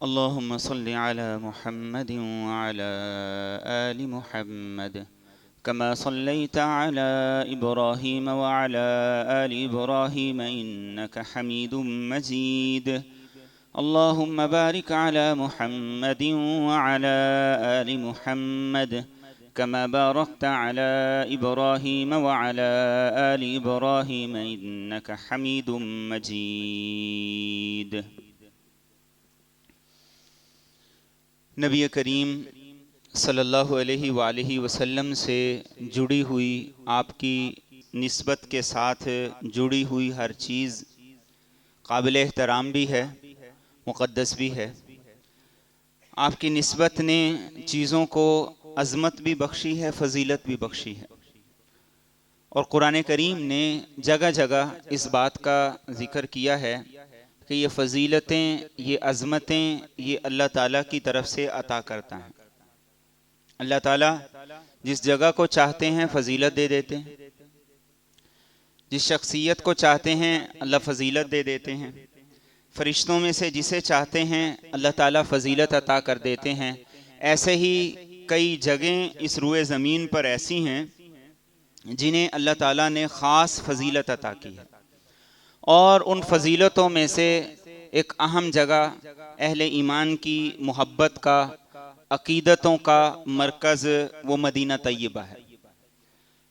اللهم صل على محمد وعلى آل محمد كما صليت على إبراهيم وعلى آل إبراهيم إنك حميد مجيد. اللهم بارك على محمد وعلى آل محمد كما باركت على إبراهيم وعلى آل إبراهيم إنك حميد مجيد. نبی کریم صلی اللہ علیہ وآلہ وسلم سے جڑی ہوئی، آپ کی نسبت کے ساتھ جڑی ہوئی ہر چیز قابل احترام بھی ہے، مقدس بھی ہے۔ آپ کی نسبت نے چیزوں کو عظمت بھی بخشی ہے، فضیلت بھی بخشی ہے، اور قرآن کریم نے جگہ جگہ اس بات کا ذکر کیا ہے کہ یہ فضیلتیں، یہ عظمتیں، یہ اللہ تعالیٰ کی طرف سے عطا کرتا ہے۔ اللہ تعالیٰ جس جگہ کو چاہتے ہیں فضیلت دے دیتے ہیں، جس شخصیت کو چاہتے ہیں اللہ فضیلت دے دیتے ہیں، فرشتوں میں سے جسے چاہتے ہیں اللہ تعالیٰ فضیلت عطا کر دیتے ہیں۔ ایسے ہی کئی جگہیں اس روئے زمین پر ایسی ہیں جنہیں اللہ تعالیٰ نے خاص فضیلت عطا کی ہے، اور ان فضیلتوں میں سے ایک اہم جگہ اہل ایمان کی محبت کا، عقیدتوں کا مرکز وہ مدینہ طیبہ ہے۔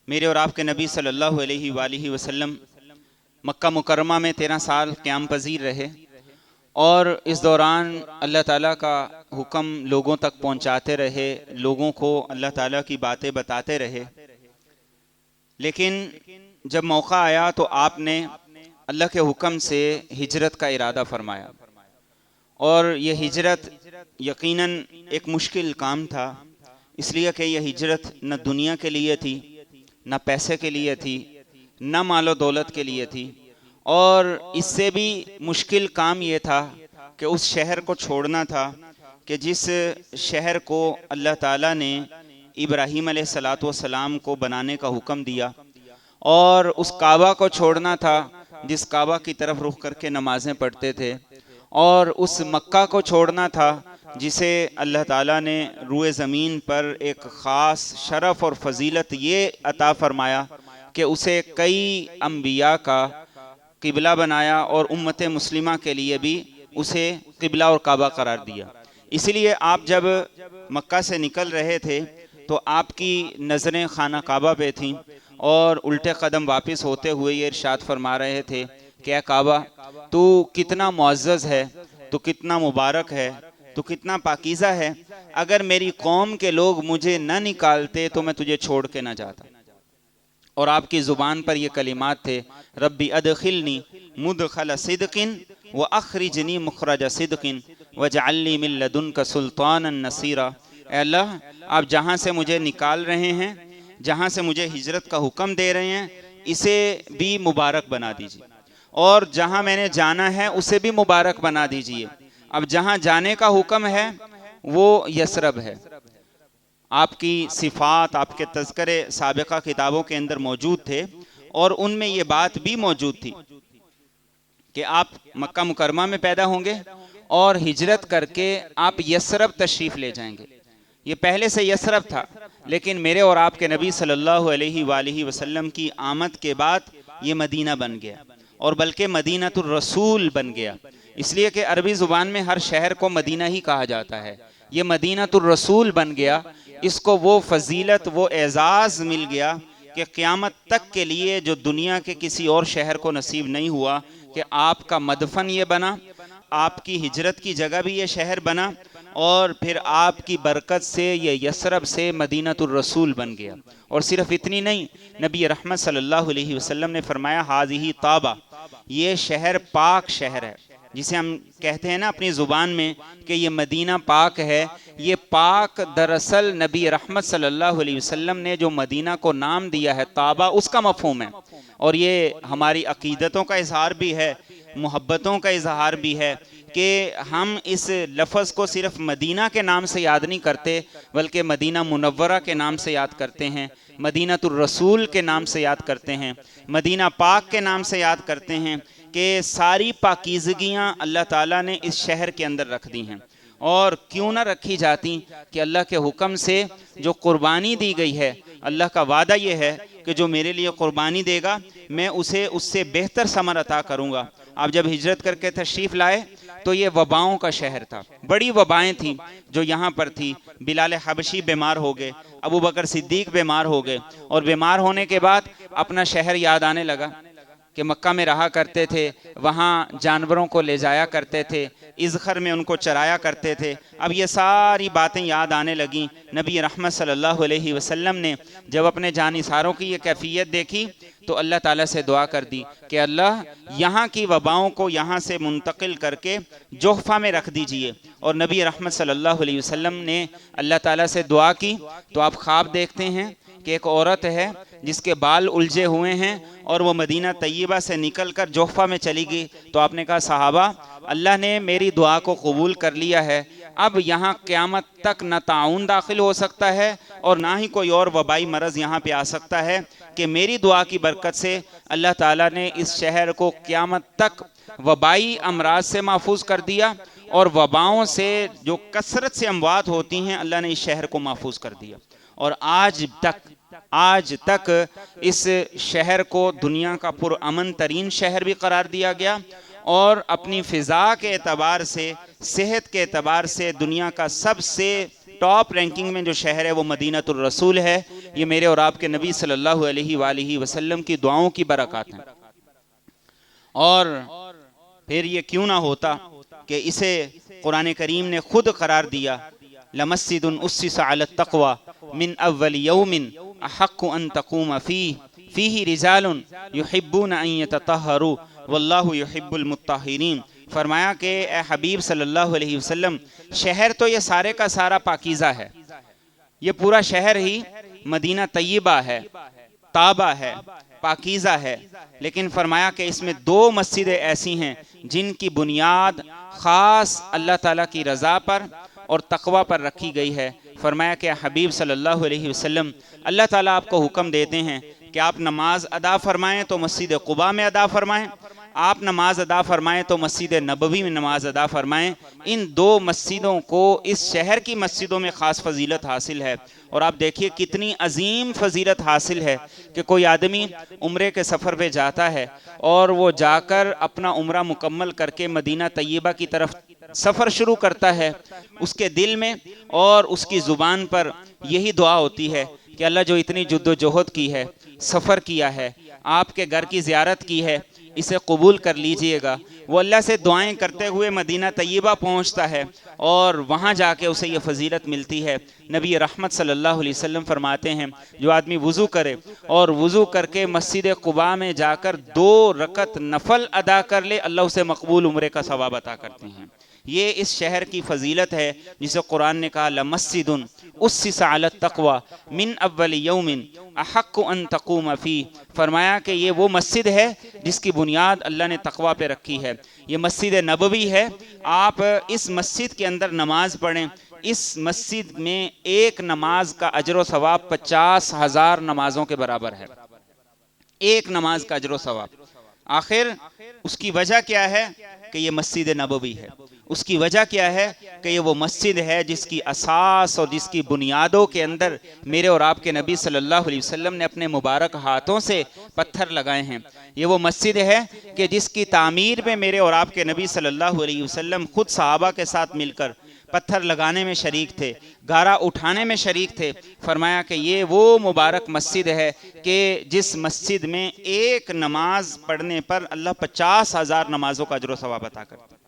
میرے اور آپ کے نبی صلی اللہ علیہ وآلہ وسلم مکہ مکرمہ میں 13 سال قیام پذیر رہے، اور اس دوران اللہ تعالیٰ کا حکم لوگوں تک پہنچاتے رہے، لوگوں کو اللہ تعالیٰ کی باتیں بتاتے رہے۔ لیکن جب موقع آیا تو آپ نے اللہ کے حکم سے ہجرت کا ارادہ فرمایا، اور یہ ہجرت یقیناً ایک مشکل کام تھا، اس لیے کہ یہ ہجرت نہ دنیا کے لیے تھی، نہ پیسے کے لیے تھی، نہ مال و دولت کے لیے تھی، اور اس سے بھی مشکل کام یہ تھا کہ اس شہر کو چھوڑنا تھا کہ جس شہر کو اللہ تعالیٰ نے ابراہیم علیہ السلام کو بنانے کا حکم دیا، اور اس کعبہ کو چھوڑنا تھا جس کعبہ کی طرف رخ کر کے نمازیں پڑھتے تھے، اور اس مکہ کو چھوڑنا تھا جسے اللہ تعالیٰ نے روئے زمین پر ایک خاص شرف اور فضیلت یہ عطا فرمایا کہ اسے کئی انبیاء کا قبلہ بنایا، اور امت مسلمہ کے لیے بھی اسے قبلہ اور کعبہ قرار دیا۔ اسی لیے آپ جب مکہ سے نکل رہے تھے تو آپ کی نظریں خانہ کعبہ پہ تھیں، اور الٹے قدم واپس ہوتے ہوئے یہ ارشاد فرما رہے تھے کہ اے کعبہ، تو کتنا معزز ہے، تو کتنا مبارک ہے، تو کتنا پاکیزہ ہے، اگر میری قوم کے لوگ مجھے نہ نکالتے تو میں تجھے چھوڑ کے نہ جاتا۔ اور آپ کی زبان پر یہ کلمات تھے، ربی ادخلنی مدخل صدق واخرجنی مخرج صدق واجعل لی من لدنک سلطانا نصیرا۔ اے اللہ، آپ جہاں سے مجھے نکال رہے ہیں، جہاں سے مجھے ہجرت کا حکم دے رہے ہیں، اسے بھی مبارک بنا دیجیے، اور جہاں میں نے جانا ہے اسے بھی مبارک بنا دیجیے۔ اب جہاں جانے کا حکم ہے وہ یثرب ہے۔ آپ کی صفات، آپ کے تذکرے سابقہ کتابوں کے اندر موجود تھے، اور ان میں یہ بات بھی موجود تھی کہ آپ مکہ مکرمہ میں پیدا ہوں گے اور ہجرت کر کے آپ یثرب تشریف لے جائیں گے۔ یہ پہلے سے یثرب تھا، لیکن میرے اور آپ کے نبی صلی اللہ علیہ وآلہ وسلم کی آمد کے بعد یہ مدینہ بن گیا، اور بلکہ مدینۃ الرسول بن گیا، اس لیے کہ عربی زبان میں ہر شہر کو مدینہ ہی کہا جاتا ہے۔ یہ مدینۃ الرسول بن گیا، اس کو وہ فضیلت، وہ اعزاز مل گیا کہ قیامت تک کے لیے جو دنیا کے کسی اور شہر کو نصیب نہیں ہوا کہ آپ کا مدفن یہ بنا، آپ کی ہجرت کی جگہ بھی یہ شہر بنا، اور پھر آپ کی برکت سے یہ یثرب سے مدینۃ الرسول بن گیا۔ اور صرف اتنی نہیں، نبی رحمت صلی اللہ علیہ وسلم نے فرمایا ہذہ طابہ، یہ شہر پاک شہر ہے، جسے ہم کہتے ہیں نا اپنی زبان میں کہ یہ مدینہ پاک ہے۔ یہ پاک دراصل نبی رحمت صلی اللہ علیہ وسلم نے جو مدینہ کو نام دیا ہے طابہ، اس کا مفہوم ہے، اور یہ ہماری عقیدتوں کا اظہار بھی ہے، محبتوں کا اظہار بھی ہے کہ ہم اس لفظ کو صرف مدینہ کے نام سے یاد نہیں کرتے، بلکہ مدینہ منورہ کے نام سے یاد کرتے ہیں، مدینۃ الرسول کے نام سے یاد کرتے ہیں، مدینہ پاک کے نام سے یاد کرتے ہیں، کہ ساری پاکیزگیاں اللہ تعالیٰ نے اس شہر کے اندر رکھ دی ہیں۔ اور کیوں نہ رکھی جاتی کہ اللہ کے حکم سے جو قربانی دی گئی ہے، اللہ کا وعدہ یہ ہے کہ جو میرے لیے قربانی دے گا میں اسے اس سے بہتر ثمر عطا کروں گا۔ آپ جب ہجرت کر کے تشریف لائے تو یہ وباؤں کا شہر تھا، بڑی وبائیں تھیں جو یہاں پر تھی۔ بلال حبشی بیمار ہو گئے، ابو بکر صدیق بیمار ہو گئے، اور بیمار ہونے کے بعد اپنا شہر یاد آنے لگا کہ مکہ میں رہا کرتے تھے، وہاں جانوروں کو لے جایا کرتے تھے، اذخر میں ان کو چرایا کرتے تھے۔ اب یہ ساری باتیں یاد آنے لگیں۔ نبی رحمت صلی اللہ علیہ وسلم نے جب اپنے جانثاروں کی یہ کیفیت دیکھی تو اللہ تعالیٰ سے دعا کر دی کہ اللہ یہاں کی وباؤں کو یہاں سے منتقل کر کے جحفہ میں رکھ دیجئے۔ اور نبی رحمت صلی اللہ علیہ وسلم نے اللہ تعالیٰ سے دعا کی تو آپ خواب دیکھتے ہیں کہ ایک عورت ہے جس کے بال الجھے ہوئے ہیں اور وہ مدینہ طیبہ سے نکل کر جحفہ میں چلی گئی۔ تو آپ نے کہا صحابہ اللہ نے میری دعا کو قبول کر لیا ہے، اب یہاں قیامت تک نہ طاعون داخل ہو سکتا ہے اور نہ ہی کوئی اور وبائی مرض یہاں پہ آ سکتا ہے، کہ میری دعا کی برکت سے اللہ تعالیٰ نے اس شہر کو قیامت تک وبائی امراض سے محفوظ کر دیا، اور وباؤں سے جو کثرت سے اموات ہوتی ہیں اللہ نے اس شہر کو محفوظ کر دیا۔ اور آج تک اس شہر کو دنیا کا پرامن ترین شہر بھی قرار دیا گیا، اور اپنی فضا کے اعتبار سے، صحت کے اعتبار سے دنیا کا سب سے ٹاپ رینکنگ میں جو شہر ہے وہ مدینہ الرسول ہے۔ یہ میرے اور آپ کے نبی صلی اللہ علیہ وآلہ وسلم کی دعاؤں کی برکات ہیں۔ اور پھر یہ کیوں نہ ہوتا کہ اسے قرآن کریم نے خود قرار دیا، لَمَسْجِدٌ أُسِّسَ عَلَى التَّقْوَى مِنْ أَوَّلِ يَوْمٍ أَحَقُّ أَن تَقُومَ فِيهِ رِجَالٌ يُحِبُّونَ أَن يَتَطَهَّرُوا وَاللَّهُ يُحِبُّ الْمُطَّهِّرِينَ۔ فرمایا کہ اے حبیب صلی اللہ علیہ وسلم، شہر تو یہ سارے کا سارا پاکیزہ ہے، یہ پورا شہر ہی مدینہ طیبہ ہے، طابہ ہے، پاکیزہ ہے، لیکن فرمایا کہ اس میں دو مسجدیں ایسی ہیں جن کی بنیاد خاص اللہ تعالیٰ کی رضا پر اور تقوی پر رکھی گئی ہے۔ فرمایا کہ حبیب صلی اللہ علیہ وسلم اللہ تعالیٰ آپ کو حکم دیتے ہیں کہ آپ نماز ادا فرمائیں تو مسجد قباء میں ادا فرمائیں، آپ نماز ادا فرمائیں تو مسجد نبوی میں نماز ادا فرمائیں۔ ان دو مسجدوں کو اس شہر کی مسجدوں میں خاص فضیلت حاصل ہے۔ اور آپ دیکھیے کتنی عظیم فضیلت حاصل ہے کہ کوئی آدمی عمرے کے سفر پہ جاتا ہے اور وہ جا کر اپنا عمرہ مکمل کر کے مدینہ طیبہ کی طرف سفر شروع کرتا ہے، اس کے دل میں اور اس کی زبان پر یہی دعا ہوتی ہے کہ اللہ جو اتنی جد و جہد کی ہے، سفر کیا ہے، آپ کے گھر کی زیارت کی ہے، اسے قبول کر لیجئے گا۔ وہ اللہ سے دعائیں کرتے ہوئے مدینہ طیبہ پہنچتا ہے اور وہاں جا کے اسے یہ فضیلت ملتی ہے۔ نبی رحمت صلی اللہ علیہ وسلم فرماتے ہیں جو آدمی وضو کرے اور وضو کر کے مسجد قباء میں جا کر 2 رکعت نفل ادا کر لے، اللہ اسے مقبول عمرے کا ثواب عطا کرتے ہیں۔ یہ اس شہر کی فضیلت ہے جسے قرآن نے کہا لَمَسْجِدٌ أُسِّسَ عَلَى التَّقْوَى مِنْ أَوَّلِ يَوْمٍ أَحَقُّ أَن تَقُومَ فِيهِ۔ فرمایا کہ یہ وہ مسجد ہے جس کی بنیاد اللہ نے تقوی پہ رکھی ہے۔ یہ مسجد نبوی ہے، آپ اس مسجد کے اندر نماز پڑھیں، اس مسجد میں ایک نماز کا اجر و ثواب 50,000 نمازوں کے برابر ہے، ایک نماز کا اجر و ثواب۔ آخر اس کی وجہ کیا ہے کہ یہ مسجد نبوی ہے، اس کی وجہ کیا ہے کہ یہ وہ مسجد ہے جس کی اساس اور جس کی بنیادوں کے اندر میرے اور آپ کے نبی صلی اللہ علیہ وسلم نے اپنے مبارک ہاتھوں سے پتھر لگائے ہیں۔ یہ وہ مسجد ہے کہ جس کی تعمیر میں میرے اور آپ کے نبی صلی اللہ علیہ وسلم خود صحابہ کے ساتھ مل کر پتھر لگانے میں شریک تھے، گارا اٹھانے میں شریک تھے۔ فرمایا کہ یہ وہ مبارک مسجد ہے کہ جس مسجد میں ایک نماز پڑھنے پر اللہ 50,000 نمازوں کا اجر و ثواب عطا کرتا ہے۔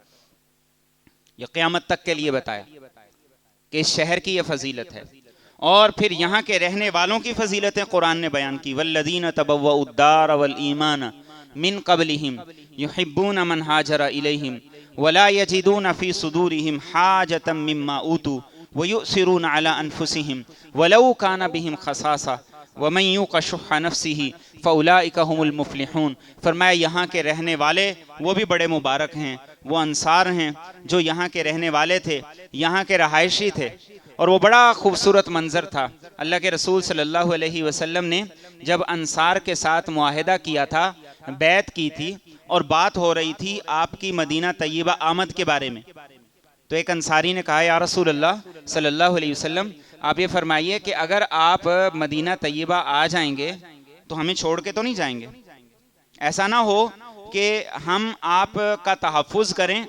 یہ قیامت تک کے لیے بتایا کہ اس شہر کی یہ فضیلت ہے۔ اور پھر یہاں کے رہنے والوں کی فضیلتیں قرآن نے بیان کی، وَالَّذِينَ تَبَوَّؤُوا الدَّارَ وَالْإِيمَانَ مِن قَبْلِهِمْ يُحِبُّونَ مَنْ هَاجَرَ إِلَيْهِمْ وَلَا يَجِدُونَ فِي صُدُورِهِمْ حَاجَةً مِّمَّا أُوتُوا وَيُؤْثِرُونَ عَلَى أَنفُسِهِمْ وَلَوْ كَانَ بِهِمْ خَصَاصَةٌ وَمَن يُوقَ شُحَّ نَفْسِهِ فَأُولَٰئِكَ هُمُ الْمُفْلِحُونَ۔ فرمایا یہاں کے رہنے والے وہ بھی بڑے مبارک ہیں، وہ انصار ہیں جو یہاں کے رہنے والے تھے، یہاں کے رہائشی تھے۔ اور وہ بڑا خوبصورت منظر تھا۔ اللہ کے رسول صلی اللہ علیہ وسلم نے جب انصار کے ساتھ معاہدہ کیا تھا، بیعت کی تھی، اور بات ہو رہی تھی آپ کی مدینہ طیبہ آمد کے بارے میں، تو ایک انصاری نے کہا یا رسول اللہ صلی اللہ علیہ وسلم آپ یہ فرمائیے کہ اگر آپ مدینہ طیبہ آ جائیں گے تو ہمیں چھوڑ کے تو نہیں جائیں گے؟ ایسا نہ ہو کہ ہم آپ کا تحفظ کریں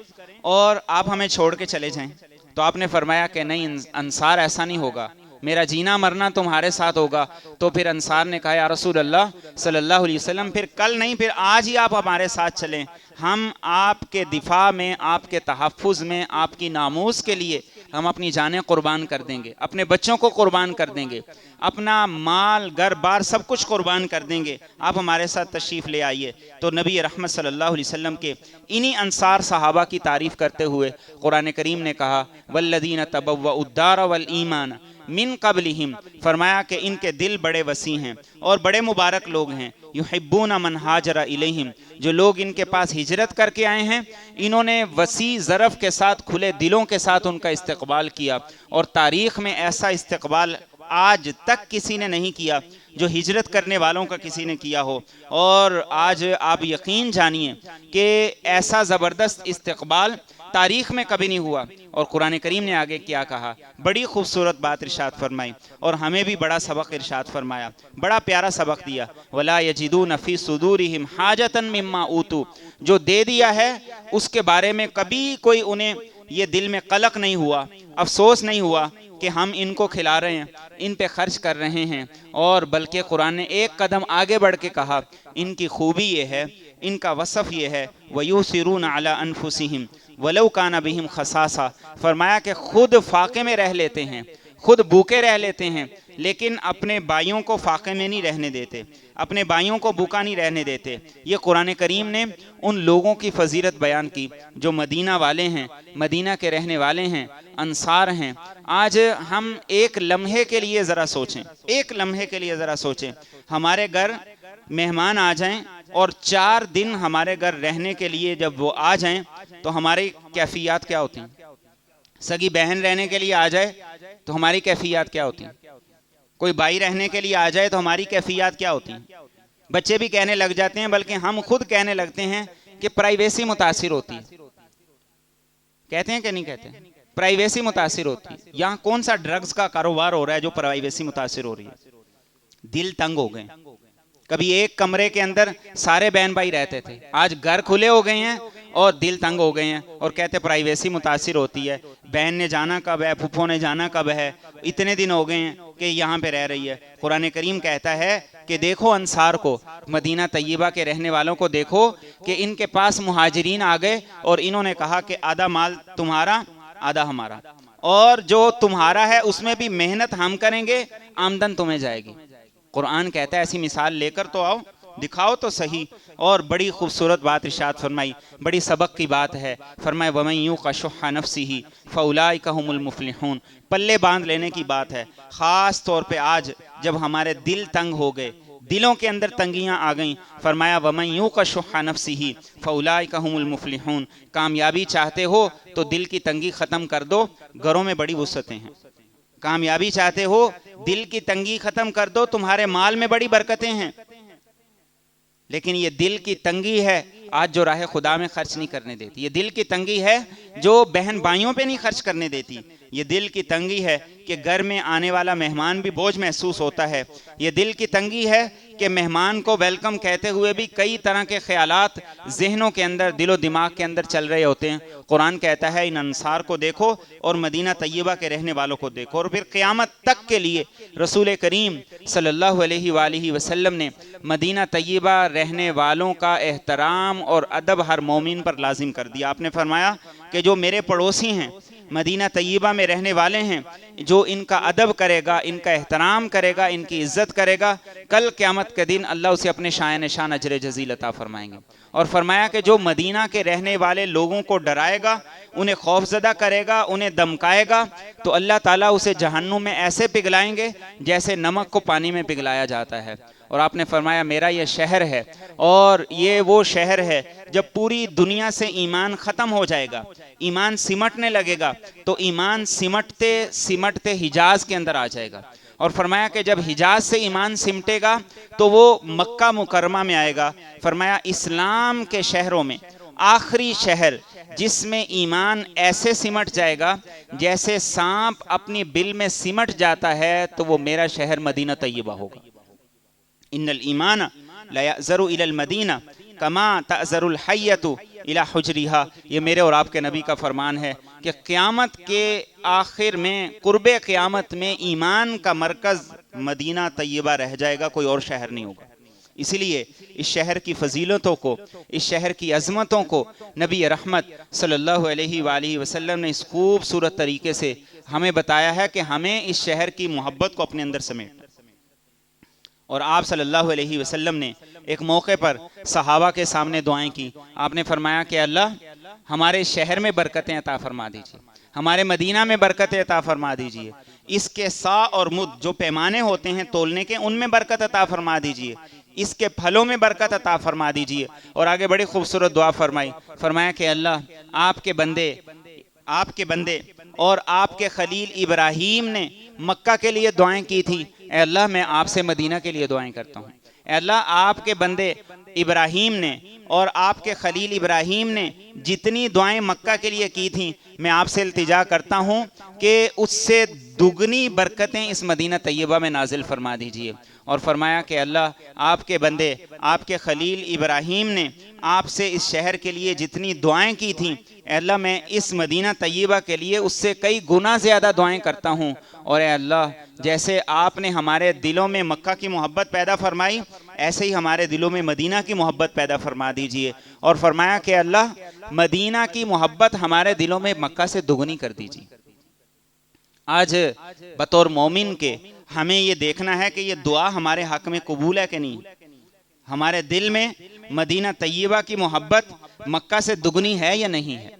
اور آپ ہمیں چھوڑ کے چلے جائیں۔ تو آپ نے فرمایا کہ نہیں انصار، ایسا نہیں ہوگا، میرا جینا مرنا تمہارے ساتھ ہوگا۔ تو پھر انصار نے کہا یا رسول اللہ صلی اللہ علیہ وسلم پھر کل نہیں، پھر آج ہی آپ ہمارے ساتھ چلیں، ہم آپ کے دفاع میں، آپ کے تحفظ میں، آپ کی ناموس کے لیے ہم اپنی جانیں قربان کر دیں گے، اپنے بچوں کو قربان کر دیں گے، اپنا مال گھر بار سب کچھ قربان کر دیں گے، آپ ہمارے ساتھ تشریف لے آئیے۔ تو نبی رحمت صلی اللہ علیہ وسلم کے انہی انصار صحابہ کی تعریف کرتے ہوئے قرآن کریم نے کہا والذین تبوؤا الدار والایمان من قبلہم، فرمایا کہ ان کے دل بڑے وسیع ہیں اور بڑے مبارک لوگ ہیں، یحبون من ہاجر الیہم، جو لوگ ان کے پاس ہجرت کر کے آئے ہیں انہوں نے وسیع ظرف کے ساتھ، کھلے دلوں کے ساتھ ان کا استقبال کیا، اور تاریخ میں ایسا استقبال آج تک کسی نے نہیں کیا جو ہجرت کرنے والوں کا کسی نے کیا ہو۔ اور آج آپ یقین جانیے کہ ایسا زبردست استقبال تاریخ میں کبھی نہیں ہوا۔ اور قرآن کریم نے آگے کیا کہا، بڑی خوبصورت بات ارشاد فرمائی اور ہمیں بھی بڑا سبق ارشاد فرمایا، بڑا پیارا سبق دیا، وَلَا يَجِدُونَ فِي صُدُورِهِمْ حَاجَةً مِّمَّا أُوتُوا، جو دے دیا ہے اس کے بارے میں کبھی کوئی انہیں یہ دل میں قلق نہیں ہوا، افسوس نہیں ہوا کہ ہم ان کو کھلا رہے ہیں، ان پہ خرچ کر رہے ہیں، اور بلکہ قرآن نے ایک قدم آگے بڑھ کے کہا ان کی خوبی یہ ہے، ان کا وصف یہ ہے وَيُؤْثِرُونَ عَلَىٰ أَنفُسِهِمْ وَلَوْ كَانَ بِهِمْ خَصَاصَةٌ، فرمایا کہ خود فاقے میں رہ لیتے ہیں، خود بھوکے رہ لیتے ہیں، لیکن اپنے بھائیوں کو فاقے میں نہیں رہنے دیتے، اپنے بھائیوں کو بھوکا نہیں رہنے دیتے۔ یہ قرآن کریم نے ان لوگوں کی فضیلت بیان کی جو مدینہ والے ہیں، مدینہ کے رہنے والے ہیں، انصار ہیں۔ آج ہم ایک لمحے کے لیے ذرا سوچیں، ایک لمحے کے لیے ذرا سوچیں، ہمارے گھر مہمان آ جائیں اور 4 دن ہمارے گھر رہنے کے لیے جب وہ آ جائیں تو ہماری کیفیات کیا ہوتی ہیں؟ سگی بہن رہنے کے لیے آ جائے تو ہماری کیفیات کیا ہوتی ہیں؟ کوئی بھائی رہنے کے لیے آ جائے تو ہماری کیفیات کیا ہوتی ہیں؟ بچے بھی کہنے لگ جاتے ہیں، بلکہ ہم خود کہنے لگتے ہیں کہ پرائیویسی متاثر ہوتی ہے۔ کہتے ہیں کہ نہیں کہتے ہیں؟ پرائیویسی متاثر ہوتی ہے۔ یہاں کون سا ڈرگز کا کاروبار ہو رہا ہے جو پرائیویسی متاثر ہو رہی ہے؟ دل تنگ ہو گئے۔ کبھی ایک کمرے کے اندر سارے بہن بھائی رہتے تھے، آج گھر کھلے ہو گئے ہیں اور دل تنگ ہو گئے ہیں، اور کہتے پرائیویسی متاثر ہوتی ہے، بہن نے جانا کب ہے، پھپھو نے جانا کب ہے، اتنے دن ہو گئے ہیں کہ یہاں پہ رہ رہی ہے۔ قرآن کریم کہتا ہے کہ دیکھو انصار کو، مدینہ طیبہ کے رہنے والوں کو دیکھو کہ ان کے پاس مہاجرین آ گئے اور انہوں نے کہا کہ آدھا مال تمہارا آدھا ہمارا، اور جو تمہارا ہے اس میں بھی محنت ہم کریں گے، آمدن تمہیں جائے گی۔ قرآن کہتا ہے ایسی مثال لے کر تو آؤ، دکھاؤ تو صحیح۔ اور بڑی خوبصورت بات ارشاد فرمائی، بڑی سبق کی بات ہے، فرمائے وَمَن يُوقَ شُحَّ نَفْسِهِ فَأُولَٰئِكَ هُمُ الْمُفْلِحُونَ، پلے باندھ لینے کی بات ہے، خاص طور پہ آج جب ہمارے دل تنگ ہو گئے، دلوں کے اندر تنگیاں آ گئیں، فرمایا وَمَن يُوقَ شُحَّ نَفْسِهِ فَأُولَٰئِكَ هُمُ الْمُفْلِحُونَ، کامیابی چاہتے ہو تو دل کی تنگی ختم کر دو، گھروں میں بڑی وسعتیں ہیں۔ کامیابی چاہتے ہو دل کی تنگی ختم کر دو، تمہارے مال میں بڑی برکتیں ہیں۔ لیکن یہ دل کی تنگی ہے آج جو راہ خدا میں خرچ نہیں کرنے دیتی، یہ دل کی تنگی ہے جو بہن بھائیوں پہ نہیں خرچ کرنے دیتی، یہ دل کی تنگی ہے کہ گھر میں آنے والا مہمان بھی بوجھ محسوس ہوتا ہے، یہ دل کی تنگی ہے کہ مہمان کو ویلکم کہتے ہوئے بھی کئی طرح کے خیالات ذہنوں کے اندر، دل و دماغ کے اندر چل رہے ہوتے ہیں۔ قرآن کہتا ہے ان انصار کو دیکھو اور مدینہ طیبہ کے رہنے والوں کو دیکھو، اور پھر قیامت تک کے لیے رسول کریم صلی اللہ علیہ وآلہ وسلم نے مدینہ طیبہ رہنے والوں کا احترام اور ادب ہر مومن پر لازم کر دیا۔ آپ نے فرمایا کہ جو میرے پڑوسی ہیں، مدینہ طیبہ میں رہنے والے ہیں، جو ان کا ادب کرے گا، ان کا احترام کرے گا، ان کی عزت کرے گا، کل قیامت کے دن اللہ اسے اپنے شایع نشان اجر جزیل عطا فرمائیں گے۔ اور فرمایا کہ جو مدینہ کے رہنے والے لوگوں کو ڈرائے گا، انہیں خوف زدہ کرے گا، انہیں دمکائے گا، تو اللہ تعالیٰ اسے جہنم میں ایسے پگھلائیں گے جیسے نمک کو پانی میں پگھلایا جاتا ہے۔ اور آپ نے فرمایا میرا یہ شہر ہے، اور یہ وہ شہر ہے جب پوری دنیا سے ایمان ختم ہو جائے گا، ایمان سمٹنے لگے گا، تو ایمان سمٹتے سمٹتے حجاز کے اندر آ جائے گا۔ اور فرمایا کہ جب حجاز سے ایمان سمٹے گا تو وہ مکہ مکرمہ میں آئے گا۔ فرمایا اسلام کے شہروں میں، آخری شہر جس میں ایمان ایسے سمٹ جائے گا جیسے سانپ اپنی بل میں سمٹ جاتا ہے، تو وہ میرا شہر مدینہ طیبہ ہوگا۔ ان الایمان لا یأذر الی المدینہ کما تأذر الحیۃ الی حجرہا، یہ میرے اور آپ کے نبی کا فرمان ہے کہ قیامت کے آخر میں، قرب قیامت میں، ایمان کا مرکز مدینہ طیبہ رہ جائے گا، کوئی اور شہر نہیں ہوگا۔ اسی لیے اس شہر کی فضیلتوں کو، اس شہر کی عظمتوں کو نبی رحمت صلی اللہ علیہ وآلہ وسلم نے اس خوبصورت طریقے سے ہمیں بتایا ہے کہ ہمیں اس شہر کی محبت کو اپنے اندر سمیٹنا۔ اور آپ صلی اللہ علیہ وسلم نے ایک موقع پر صحابہ کے سامنے دعائیں کی۔ آپ نے فرمایا کہ اللہ ہمارے شہر میں برکتیں عطا فرما دیجیے، ہمارے مدینہ میں برکتیں عطا فرما دیجیے، اس کے سا اور مد جو پیمانے ہوتے ہیں تولنے کے، ان میں برکت عطا فرما دیجیے، اس کے پھلوں میں برکت عطا فرما دیجیے۔ اور آگے بڑی خوبصورت دعا فرمائی، فرمایا کہ اللہ آپ کے بندے اور آپ کے خلیل ابراہیم نے مکہ کے لیے دعائیں کی تھی، اے اللہ میں آپ سے مدینہ کے لیے دعائیں کرتا ہوں۔ اے اللہ آپ کے بندے ابراہیم نے اور آپ کے خلیل ابراہیم نے جتنی دعائیں مکہ کے لیے کی تھیں، میں آپ سے التجا کرتا ہوں کہ اس سے دگنی برکتیں اس مدینہ طیبہ میں نازل فرما دیجئے۔ اور فرمایا کہ اللہ آپ کے بندے آپ کے خلیل ابراہیم نے آپ سے اس شہر کے لیے جتنی دعائیں کی تھیں، اے اللہ میں اس مدینہ طیبہ کے لیے اس سے کئی گنا زیادہ دعائیں کرتا ہوں۔ اور اے اللہ جیسے آپ نے ہمارے دلوں میں مکہ کی محبت پیدا فرمائی، ایسے ہی ہمارے دلوں میں مدینہ کی محبت پیدا فرما دیجئے۔ اور فرمایا کہ اللہ مدینہ کی محبت ہمارے دلوں میں مکہ سے دگنی کر دیجئے۔ آج بطور مومن کے ہمیں یہ دیکھنا ہے کہ یہ دعا ہمارے حق میں قبول ہے کہ نہیں۔ ہمارے دل میں مدینہ طیبہ کی محبت مکہ سے دگنی ہے یا نہیں ہے۔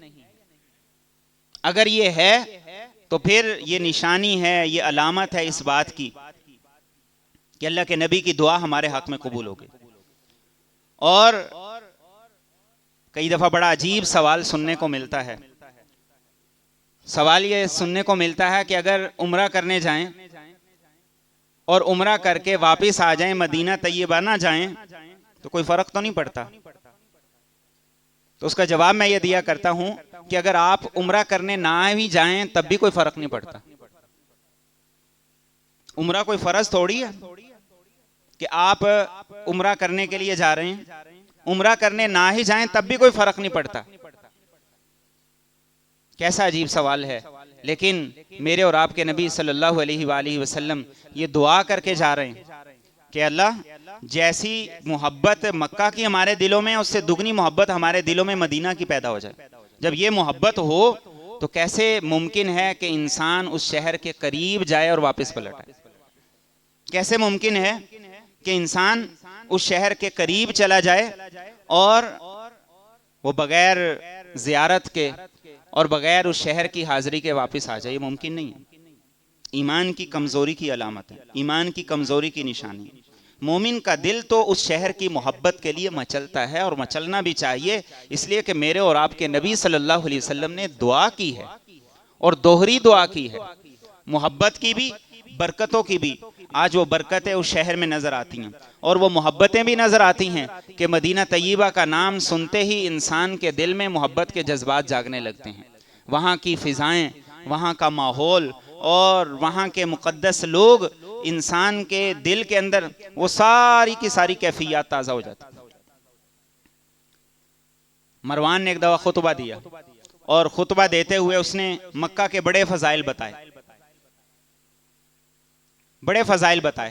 اگر یہ ہے تو پھر یہ نشانی ہے، یہ علامت ہے اس بات کی کہ اللہ کے نبی کی دعا ہمارے حق میں قبول ہوگی۔ اور کئی دفعہ بڑا عجیب سوال سننے کو ملتا ہے۔ سوال یہ سننے کو ملتا ہے کہ اگر عمرہ کرنے جائیں اور عمرہ کر کے واپس آ جائیں، مدینہ طیبہ نہ جائیں، تو کوئی فرق تو نہیں پڑتا؟ تو اس کا جواب میں یہ دیا کرتا ہوں کہ اگر آپ عمرہ کرنے نہ بھی جائیں تب بھی کوئی فرق نہیں پڑتا۔ عمرہ کوئی فرض تھوڑی ہے کہ آپ عمرہ کرنے کے لیے جا رہے ہیں، عمرہ کرنے نہ ہی جائیں تب بھی کوئی فرق نہیں پڑتا۔ کیسا عجیب سوال ہے، لیکن میرے اور آپ کے نبی صلی اللہ علیہ وآلہ وسلم یہ دعا کر کے جا رہے ہیں کہ اللہ جیسی محبت مکہ کی ہمارے دلوں میں، اس سے دگنی محبت ہمارے دلوں میں مدینہ کی پیدا ہو جائے۔ جب یہ محبت ہو تو کیسے ممکن ہے کہ انسان اس شہر کے قریب جائے اور واپس پلٹ آئے؟ کیسے ممکن ہے کہ انسان اس شہر کے قریب چلا جائے اور وہ بغیر زیارت کے اور بغیر اس شہر کی حاضری کے واپس آ جائے؟ یہ ممکن نہیں ہے۔ ایمان کی کمزوری کی علامت ہے، ایمان کی کمزوری کی نشانی ہے۔ مومن کا دل تو اس شہر کی محبت کے لیے مچلتا ہے، اور مچلنا بھی چاہیے، اس لیے کہ میرے اور آپ کے نبی صلی اللہ علیہ وسلم نے دعا کی ہے اور دوہری دعا کی ہے، محبت کی بھی، برکتوں کی بھی۔ آج وہ برکتیں اس شہر میں نظر آتی ہیں اور وہ محبتیں بھی نظر آتی ہیں کہ مدینہ طیبہ کا نام سنتے ہی انسان کے دل میں محبت کے جذبات جاگنے لگتے ہیں۔ وہاں کی فضائیں، وہاں کا ماحول اور وہاں کے مقدس لوگ انسان کے دل کے اندر وہ ساری کی ساری کیفیات تازہ ہو جاتی ہیں۔ مروان نے ایک دفعہ خطبہ دیا اور خطبہ دیتے ہوئے اس نے مکہ کے بڑے فضائل بتائے، بڑے فضائل بتائے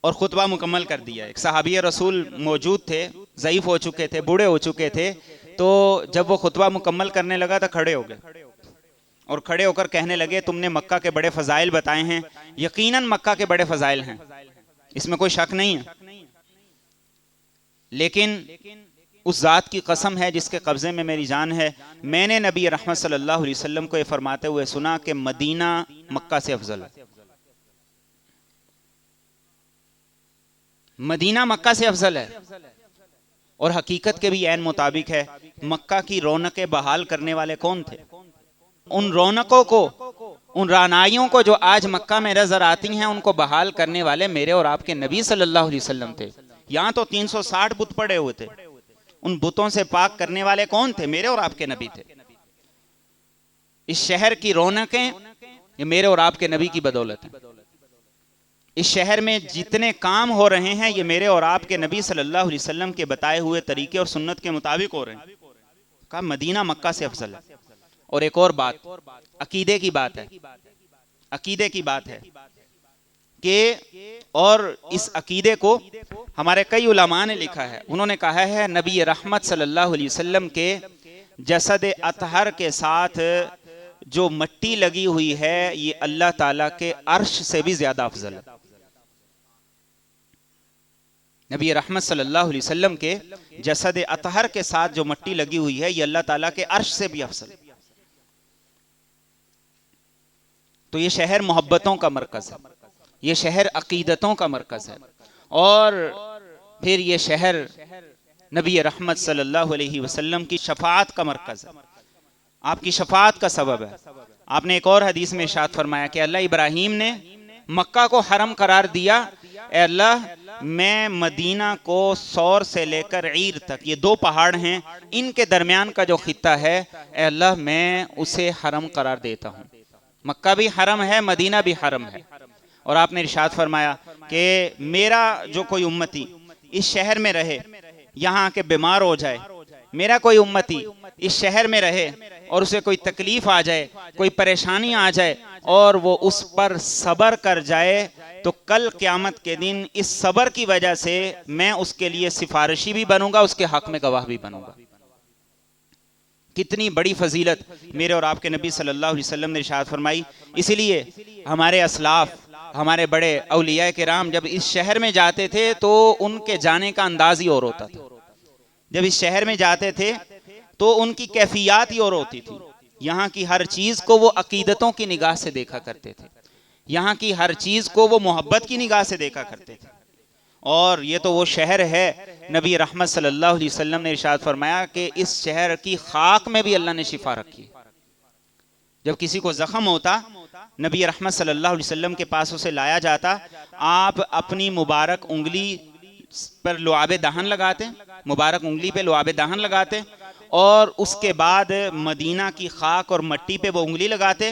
اور خطبہ مکمل کر دیا۔ ایک صحابی رسول موجود تھے، ضعیف ہو چکے تھے، بوڑھے ہو چکے تھے، تو جب وہ خطبہ مکمل کرنے لگا تو کھڑے ہو گئے اور کھڑے ہو کر کہنے لگے تم نے مکہ کے بڑے فضائل بتائے ہیں، یقیناً مکہ کے بڑے فضائل ہیں، اس میں کوئی شک نہیں ہے، لیکن اس ذات کی قسم ہے جس کے قبضے میں میری جان ہے، میں نے نبی رحمت صلی اللہ علیہ وسلم کو یہ فرماتے ہوئے سنا کہ مدینہ مکہ سے افضل ہے، مدینہ مکہ سے افضل ہے۔ اور حقیقت کے بھی عین مطابق ہے۔ مکہ کی رونقیں بحال کرنے والے کون تھے؟ ان رونقوں کو، ان رعنائیوں کو جو آج مکہ میں نظر آتی ہیں، ان کو بحال کرنے والے میرے اور آپ کے نبی صلی اللہ علیہ وسلم تھے۔ یہاں تو 360 بت پڑے ہوئے تھے، ان بتوں سے پاک کرنے والے کون تھے؟ میرے اور آپ کے نبی تھے۔ اس شہر کی رونقیں یہ میرے اور آپ کے نبی کی بدولت ہیں۔ اس شہر میں جتنے کام ہو رہے ہیں یہ میرے اور آپ کے نبی صلی اللہ علیہ وسلم کے بتائے ہوئے طریقے اور سنت کے مطابق ہو رہے ہیں۔ کہا مدینہ مکہ سے افضل ہے۔ اور ایک اور بات عقیدے کی بات ہے، عقیدے کی بات ہے کہ اور اس عقیدے کو ہمارے کئی علماء نے لکھا ہے، انہوں نے کہا ہے نبی رحمت صلی اللہ علیہ وسلم کے جسد اطہر کے ساتھ جو مٹی لگی ہوئی ہے یہ اللہ تعالیٰ کے عرش سے بھی زیادہ افضل ہے۔ نبی رحمت صلی اللہ علیہ وسلم کے جسد اطہر کے ساتھ جو مٹی لگی ہوئی ہے یہ اللہ تعالیٰ کے عرش سے بھی افضل ہے۔ تو یہ شہر محبتوں کا مرکز ہے، یہ شہر عقیدتوں کا مرکز ہے، اور پھر یہ شہر نبی رحمت صلی اللہ علیہ وسلم کی شفاعت کا مرکز ہے، آپ کی شفاعت کا سبب ہے۔ آپ نے ایک اور حدیث میں ارشاد فرمایا کہ اللہ ابراہیم نے مکہ کو حرم قرار دیا، اے اللہ میں مدینہ کو سور سے لے کر عیر تک، یہ 2 پہاڑ ہیں، ان کے درمیان کا جو خطہ ہے اے اللہ میں اسے حرم قرار دیتا ہوں۔ مکہ بھی حرم ہے، مدینہ بھی حرم ہے۔ اور آپ نے ارشاد فرمایا کہ میرا جو کوئی امتی اس شہر میں رہے، یہاں کے بیمار ہو جائے، میرا کوئی امتی اس شہر میں رہے اور اسے کوئی تکلیف آ جائے، کوئی پریشانی آ جائے اور وہ اس پر صبر کر جائے، تو کل قیامت کے دن اس صبر کی وجہ سے میں اس کے لیے سفارشی بھی بنوں گا، اس کے حق میں گواہ بھی بنوں گا۔ کتنی بڑی فضیلت میرے اور آپ کے نبی صلی اللہ علیہ وسلم نے ارشاد فرمائی۔ اسی لیے ہمارے اسلاف، ہمارے بڑے اولیاء کرام جب اس شہر میں جاتے تھے تو ان کے جانے کا انداز ہی اور ہوتا تھا۔ جب اس شہر میں جاتے تھے تو ان کی کیفیات ہی اور ہوتی تھی۔ یہاں کی ہر چیز کو وہ عقیدتوں کی نگاہ سے دیکھا کرتے تھے، یہاں کی ہر چیز کو وہ محبت کی نگاہ سے دیکھا کرتے تھے۔ اور یہ تو وہ شہر ہے، نبی رحمت صلی اللہ علیہ وسلم نے ارشاد فرمایا کہ اس شہر کی خاک میں بھی اللہ نے شفا رکھی۔ جب کسی کو زخم ہوتا نبی رحمت صلی اللہ علیہ وسلم کے پاس اسے لایا جاتا، آپ اپنی مبارک انگلی پر لعاب دہن لگاتے، مبارک انگلی پہ لعاب دہن لگاتے، اور اس کے بعد مدینہ کی خاک اور مٹی پہ وہ انگلی لگاتے،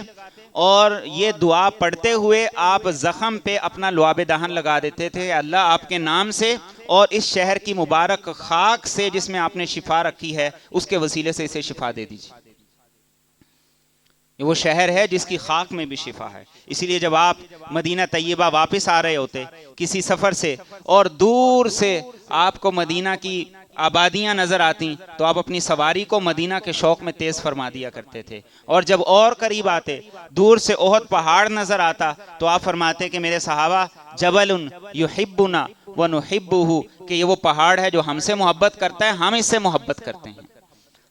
اور یہ دعا پڑھتے ہوئے آپ زخم پہ اپنا لعاب دہن لگا دیتے تھے، اللہ آپ کے نام سے اور اس شہر کی مبارک خاک سے جس میں آپ نے شفا رکھی ہے اس کے وسیلے سے اسے شفا دے دیجیے۔ یہ وہ شہر ہے جس کی خاک میں بھی شفا ہے۔ اسی لیے جب آپ مدینہ طیبہ واپس آ رہے ہوتے کسی سفر سے اور دور سے آپ کو مدینہ کی آبادیاں نظر آتی تو آپ اپنی سواری کو مدینہ کے شوق میں تیز فرما دیا کرتے تھے، اور جب اور قریب آتے دور سے احد پہاڑ نظر آتا تو آپ فرماتے کہ میرے صحابہ جبل یحبنا ونحبہ، کہ یہ وہ پہاڑ ہے جو ہم سے محبت کرتا ہے، ہم اس سے محبت کرتے ہیں۔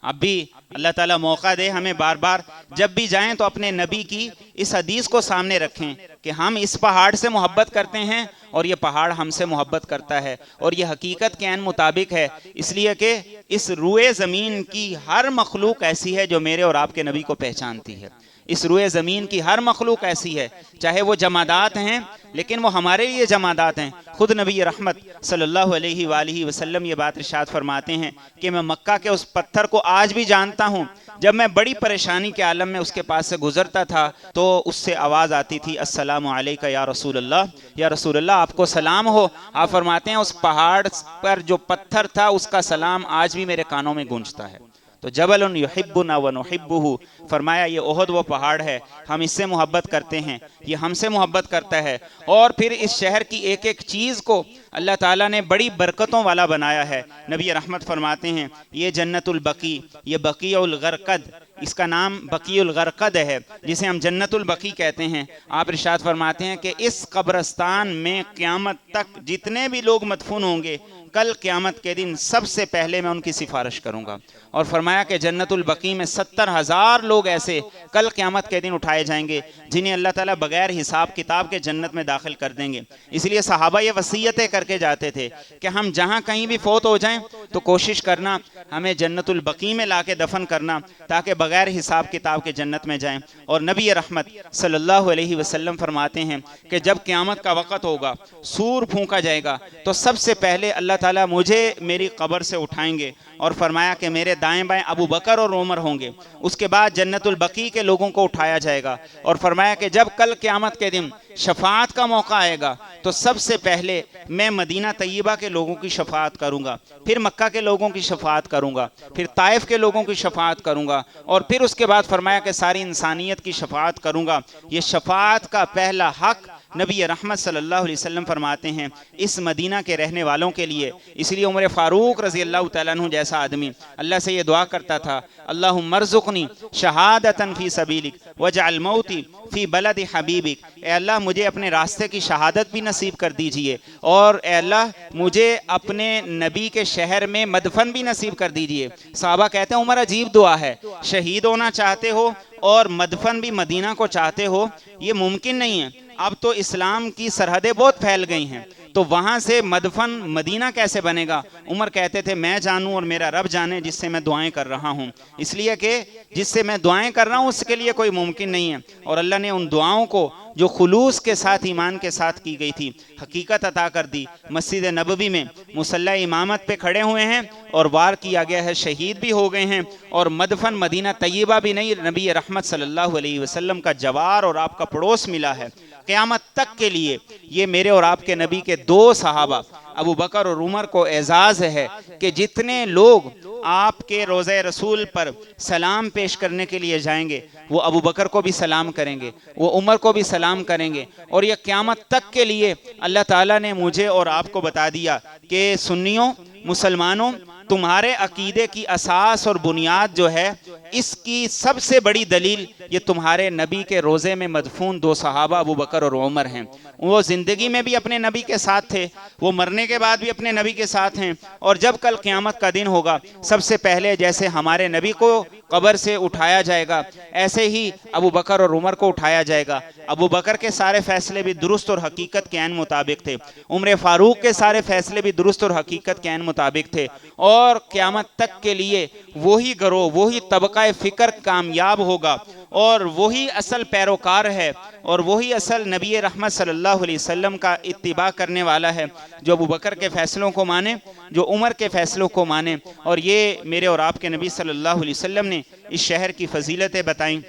اب بھی اللہ تعالیٰ موقع دے ہمیں بار بار جب بھی جائیں تو اپنے نبی کی اس حدیث کو سامنے رکھیں کہ ہم اس پہاڑ سے محبت کرتے ہیں اور یہ پہاڑ ہم سے محبت کرتا ہے، اور یہ حقیقت کے عین مطابق ہے، اس لیے کہ اس روئے زمین کی ہر مخلوق ایسی ہے جو میرے اور آپ کے نبی کو پہچانتی ہے۔ اس روئے زمین کی ہر مخلوق ایسی ہے، چاہے وہ جمادات ہیں لیکن وہ ہمارے لیے جمادات ہیں۔ خود نبی رحمت صلی اللہ علیہ وآلہ وسلم یہ بات ارشاد فرماتے ہیں کہ میں مکہ کے اس پتھر کو آج بھی جانتا ہوں، جب میں بڑی پریشانی کے عالم میں اس کے پاس سے گزرتا تھا تو اس سے آواز آتی تھی السلام علیکہ یا رسول اللہ، یا رسول اللہ آپ کو سلام ہو۔ آپ فرماتے ہیں اس پہاڑ پر جو پتھر تھا اس کا سلام آج بھی میرے کانوں میں گونجتا ہے۔ تو جبل یحبنا ونحبہ، فرمایا یہ احد وہ پہاڑ ہے، ہم اس سے محبت کرتے ہیں، یہ ہم سے محبت کرتا ہے، اور پھر اس شہر کی ایک ایک چیز کو اللہ تعالیٰ نے بڑی برکتوں والا بنایا ہے۔ نبی رحمت فرماتے ہیں یہ جنت البقیع، یہ بقیع الغرقد، اس کا نام بقیع الغرقد ہے جسے ہم جنت البقیع کہتے ہیں۔ آپ ارشاد فرماتے ہیں کہ اس قبرستان میں قیامت تک جتنے بھی لوگ مدفون ہوں گے کل قیامت کے دن سب سے پہلے میں ان کی سفارش کروں گا، اور فرمایا کہ جنت البقیع میں 70,000 لوگ ایسے کل قیامت کے دن اٹھائے جائیں گے جنہیں اللہ تعالیٰ بغیر حساب کتاب کے جنت میں داخل کر دیں گے۔ اس لیے صحابہ یہ وصیتیں کر کے جاتے تھے کہ ہم جہاں کہیں بھی فوت ہو جائیں تو کوشش کرنا ہمیں جنت البقیع میں لا کے دفن کرنا تاکہ بغیر حساب کتاب کے جنت میں جائیں۔ اور نبی رحمت صلی اللہ علیہ وسلم فرماتے ہیں کہ جب قیامت کا وقت ہوگا، سور پھونکا جائے گا، تو سب سے پہلے اللہ تعالیٰ مجھے میری قبر سے اٹھائیں گے اور فرمایا کہ میرے دائیں بائیں ابو بکر اور عمر ہوں گے، اس کے بعد جنت البقیع کے لوگوں کو اٹھایا جائے گا، اور فرمایا کہ جب کل قیامت کے دن شفاعت کا موقع آئے گا تو سب سے پہلے میں مدینہ طیبہ کے لوگوں کی شفاعت کروں گا، پھر مکہ کے لوگوں کی شفاعت کروں گا، پھر طائف کے لوگوں کی شفاعت کروں گا، اور پھر اس کے بعد فرمایا کہ ساری انسانیت کی شفاعت کروں گا۔ یہ شفاعت کا پہلا حق نبی رحمت صلی اللہ علیہ وسلم فرماتے ہیں اس مدینہ کے رہنے والوں کے لیے۔ اس لیے عمر فاروق رضی اللہ تعالیٰ عنہ جیسا آدمی اللہ سے یہ دعا کرتا تھا، اللہم ارزقنی شہادتا فی سبیلک واجعل موتی فی بلد حبیبک، اے اللہ مجھے اپنے راستے کی شہادت بھی نصیب کر دیجئے، اور اے اللہ مجھے اپنے نبی کے شہر میں مدفن بھی نصیب کر دیجئے۔ صحابہ کہتے ہیں عمر عجیب دعا ہے، شہید ہونا چاہتے ہو اور مدفن بھی مدینہ کو چاہتے ہو، یہ ممکن نہیں ہے۔ اب تو اسلام کی سرحدیں بہت پھیل گئی ہیں، تو وہاں سے مدفن مدینہ کیسے بنے گا؟ عمر کہتے تھے میں جانوں اور میرا رب جانے جس سے میں دعائیں کر رہا ہوں، اس لیے کہ جس سے میں دعائیں کر رہا ہوں اس کے لیے کوئی ممکن نہیں ہے، اور اللہ نے ان دعاؤں کو جو خلوص کے ساتھ ایمان کے ساتھ کی گئی تھی حقیقت عطا کر دی۔ مسجد نبوی میں مصلی امامت پہ کھڑے ہوئے ہیں اور وار کیا گیا ہے، شہید بھی ہو گئے ہیں، اور مدفن مدینہ طیبہ بھی نہیں، نبی رحمت صلی اللہ علیہ وسلم کا جوار اور آپ کا پڑوس ملا ہے۔ قیامت تک کے لیے یہ میرے اور آپ کے نبی کے دو صحابہ ابو بکر اور عمر کو اعزاز ہے کہ جتنے لوگ آپ کے روضہ رسول پر سلام پیش کرنے کے لیے جائیں گے وہ ابو بکر کو بھی سلام کریں گے، وہ عمر کو بھی سلام کریں گے، اور یہ قیامت تک کے لیے اللہ تعالیٰ نے مجھے اور آپ کو بتا دیا کہ سنیوں، مسلمانوں، تمہارے عقیدے کی اساس اور بنیاد جو ہے اس کی سب سے بڑی دلیل یہ تمہارے نبی کے روزے میں مدفون دو صحابہ ابو بکر اور عمر ہیں۔ وہ زندگی میں بھی اپنے نبی کے ساتھ تھے، وہ مرنے کے بعد بھی اپنے نبی کے ساتھ ہیں، اور جب کل قیامت کا دن ہوگا سب سے پہلے جیسے ہمارے نبی کو قبر سے اٹھایا جائے گا ایسے ہی ابو بکر اور عمر کو اٹھایا جائے گا۔ ابو بکر کے سارے فیصلے بھی درست اور حقیقت کے عین مطابق تھے، عمر فاروق کے سارے فیصلے بھی درست اور حقیقت کے عین مطابق تھے، اور قیامت تک کے لیے وہی گروہ، وہی طبقہ فکر کامیاب ہوگا، اور وہی اصل پیروکار ہے، اور وہی اصل نبی رحمت صلی اللہ علیہ وسلم کا اتباع کرنے والا ہے جو ابو بکر کے فیصلوں کو مانے، جو عمر کے فیصلوں کو مانے۔ اور یہ میرے اور آپ کے نبی صلی اللہ علیہ وسلم نے اس شہر کی فضیلتیں بتائیں،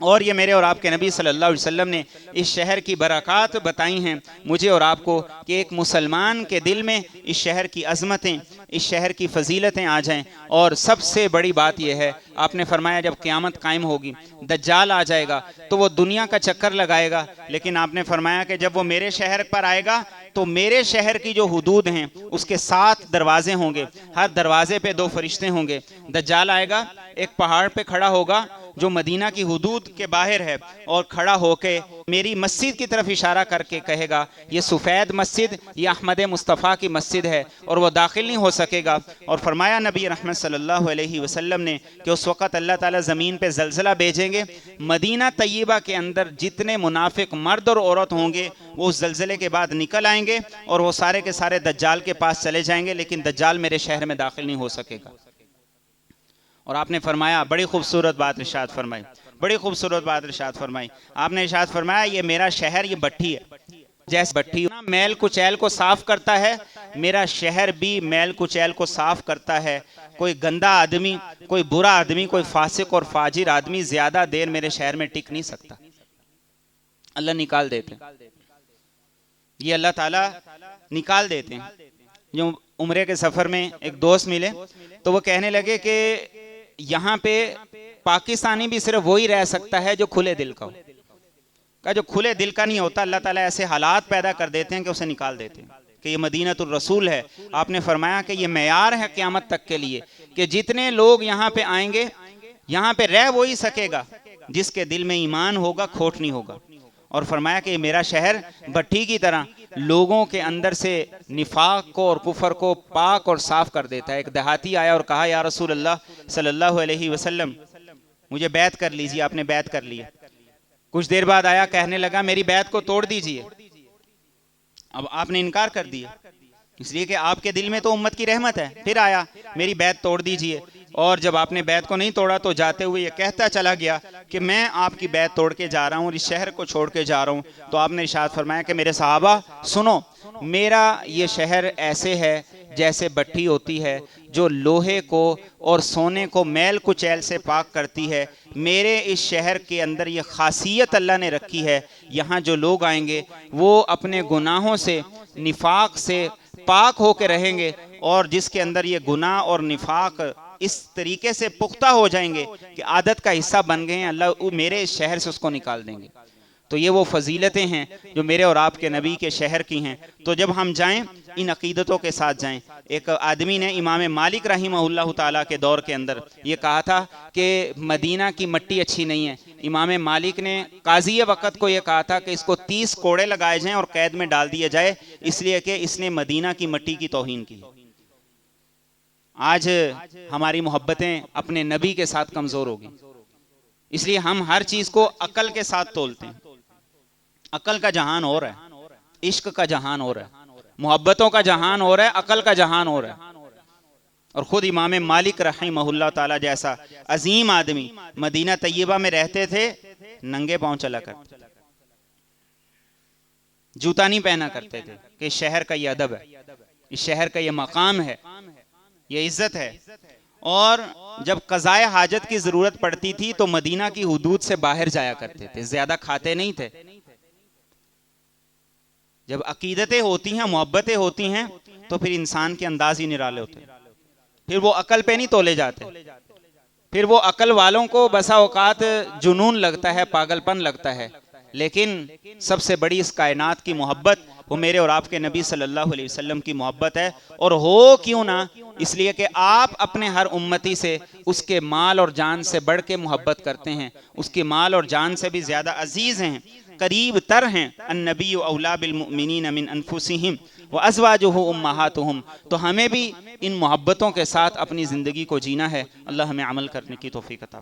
اور یہ میرے اور آپ کے نبی صلی اللہ علیہ وسلم نے اس شہر کی برکات بتائی ہیں مجھے اور آپ کو کہ ایک مسلمان کے دل میں اس شہر کی عظمتیں، اس شہر کی فضیلتیں آ جائیں۔ اور سب سے بڑی بات یہ ہے، آپ نے فرمایا جب قیامت قائم ہوگی دجال آ جائے گا تو وہ دنیا کا چکر لگائے گا، لیکن آپ نے فرمایا کہ جب وہ میرے شہر پر آئے گا تو میرے شہر کی جو حدود ہیں اس کے 7 دروازے ہوں گے، ہر دروازے پہ 2 فرشتے ہوں گے۔ دجال آئے گا، ایک پہاڑ پہ کھڑا ہوگا جو مدینہ کی حدود کے باہر ہے، اور کھڑا ہو کے میری مسجد کی طرف اشارہ کر کے کہے گا یہ سفید مسجد، یہ احمد مصطفیٰ کی مسجد ہے، اور وہ داخل نہیں ہو سکے گا۔ اور فرمایا نبی رحمت صلی اللہ علیہ وسلم نے کہ اس وقت اللہ تعالیٰ زمین پہ زلزلہ بھیجیں گے، مدینہ طیبہ کے اندر جتنے منافق مرد اور عورت ہوں گے وہ اس زلزلے کے بعد نکل آئیں گے، اور وہ سارے کے سارے دجال کے پاس چلے جائیں گے، لیکن دجال میرے شہر میں داخل نہیں ہو سکے گا۔ اور آپ نے فرمایا بڑی خوبصورت بات ارشاد فرمائی، بڑی خوبصورت بات ارشاد فرمائی، آپ نے ارشاد فرمایا یہ میرا شہر یہ بھٹی ہے، جیسے بھٹی میل کچیل کو صاف کرتا ہے میرا شہر بھی میل کچیل کو صاف کرتا ہے۔ کوئی گندا آدمی، کوئی برا آدمی، کوئی فاسق اور فاجر آدمی زیادہ دیر میرے شہر میں ٹک نہیں سکتا، اللہ نکال دیتے ہیں، یہ اللہ تعالیٰ نکال دیتے ہیں۔ جو عمرے کے سفر میں ایک دوست ملے تو وہ کہنے لگے کہ یہاں پہ پاکستانی بھی صرف وہی رہ سکتا ہے جو کھلے دل کا ہو، کہ جو کھلے دل کا نہیں ہوتا اللہ تعالیٰ ایسے حالات پیدا کر دیتے ہیں کہ اسے نکال دیتے ہیں، کہ یہ مدینۃ الرسول ہے۔ آپ نے فرمایا کہ یہ معیار ہے قیامت تک کے لیے کہ جتنے لوگ یہاں پہ آئیں گے یہاں پہ رہ وہی سکے گا جس کے دل میں ایمان ہوگا، کھوٹ نہیں ہوگا۔ اور فرمایا کہ میرا شہر بھٹی کی طرح لوگوں کے اندر سے نفاق کو اور کفر کو پاک اور صاف کر دیتا ہے۔ ایک دیہاتی آیا اور کہا یا رسول اللہ صلی اللہ علیہ وسلم مجھے بیعت کر لیجیے، آپ نے بیعت کر لی۔ کچھ دیر بعد آیا کہنے لگا میری بیعت کو توڑ دیجیے، اب آپ نے انکار کر دیا اس لیے کہ آپ کے دل میں تو امت کی رحمت ہے۔ پھر آیا میری بیعت توڑ دیجیے، اور جب آپ نے بیعت کو نہیں توڑا تو جاتے ہوئے یہ کہتا چلا گیا کہ میں آپ کی بیعت توڑ کے جا رہا ہوں اور اس شہر کو چھوڑ کے جا رہا ہوں۔ تو آپ نے ارشاد فرمایا کہ میرے صحابہ سنو، میرا یہ شہر ایسے ہے جیسے بٹھی ہوتی ہے جو لوہے کو اور سونے کو میل کچیل سے پاک کرتی ہے، میرے اس شہر کے اندر یہ خاصیت اللہ نے رکھی ہے، یہاں جو لوگ آئیں گے وہ اپنے گناہوں سے، نفاق سے پاک ہو کے رہیں گے، اور جس کے اندر یہ گناہ اور نفاق اس طریقے سے پختہ ہو جائیں گے کہ عادت کا حصہ بن گئے ہیں، اللہ میرے اس شہر سے اس کو نکال دیں گے۔ تو یہ وہ فضیلتیں ہیں جو میرے اور آپ کے نبی کے شہر کی ہیں۔ تو جب ہم جائیں ان عقیدتوں کے ساتھ جائیں۔ ایک آدمی نے امام مالک رحمہ اللہ تعالیٰ کے دور کے اندر یہ کہا تھا کہ مدینہ کی مٹی اچھی نہیں ہے۔ امام مالک نے قاضی وقت کو یہ کہا تھا کہ اس کو 30 کوڑے لگائے جائیں اور قید میں ڈال دیا جائے، اس لیے کہ اس نے مدینہ کی مٹی کی توہین کی۔ آج ہماری محبتیں اپنے نبی کے ساتھ کمزور ہوگی، اس لیے ہم ہر چیز کو عقل کے ساتھ تولتے ہیں۔ عقل کا جہان اور ہے، عشق کا جہان اور ہے، محبتوں کا جہان اور ہے، عقل کا جہان اور ہے۔ اور خود امام مالک رحمہ اللہ تعالیٰ جیسا عظیم آدمی مدینہ طیبہ میں رہتے تھے، ننگے پاؤں چلا کرتے، جوتا نہیں پہنا کرتے تھے، کہ اس شہر کا یہ ادب ہے، اس شہر کا یہ مقام ہے، یہ عزت ہے۔ اور جب قضائے حاجت کی ضرورت پڑتی تھی تو مدینہ کی حدود سے باہر جایا کرتے تھے، زیادہ کھاتے نہیں تھے۔ جب عقیدتیں ہوتی ہیں، محبتیں ہوتی ہیں، تو پھر انسان کے انداز ہی نرالے ہوتے ہیں، پھر وہ عقل پہ نہیں تولے جاتے، پھر وہ عقل والوں کو بسا اوقات جنون لگتا ہے، پاگل پن لگتا ہے، لیکن سب سے بڑی اس کائنات کی محبت وہ میرے اور آپ کے نبی صلی اللہ علیہ وسلم کی محبت ہے۔ اور ہو کیوں نہ اس لیے کہ آپ اپنے ہر امتی سے اس کے مال اور جان سے بڑھ کے محبت کرتے ہیں، اس کے مال اور جان سے بھی زیادہ عزیز ہیں، قریب تر ہیں۔ النبی اولیٰ بالمؤمنین من انفسہم وازواجہ امہاتہم۔ تو ہمیں بھی ان محبتوں کے ساتھ اپنی زندگی کو جینا ہے۔ اللہ ہمیں عمل کرنے کی توفیق عطا فرمائے۔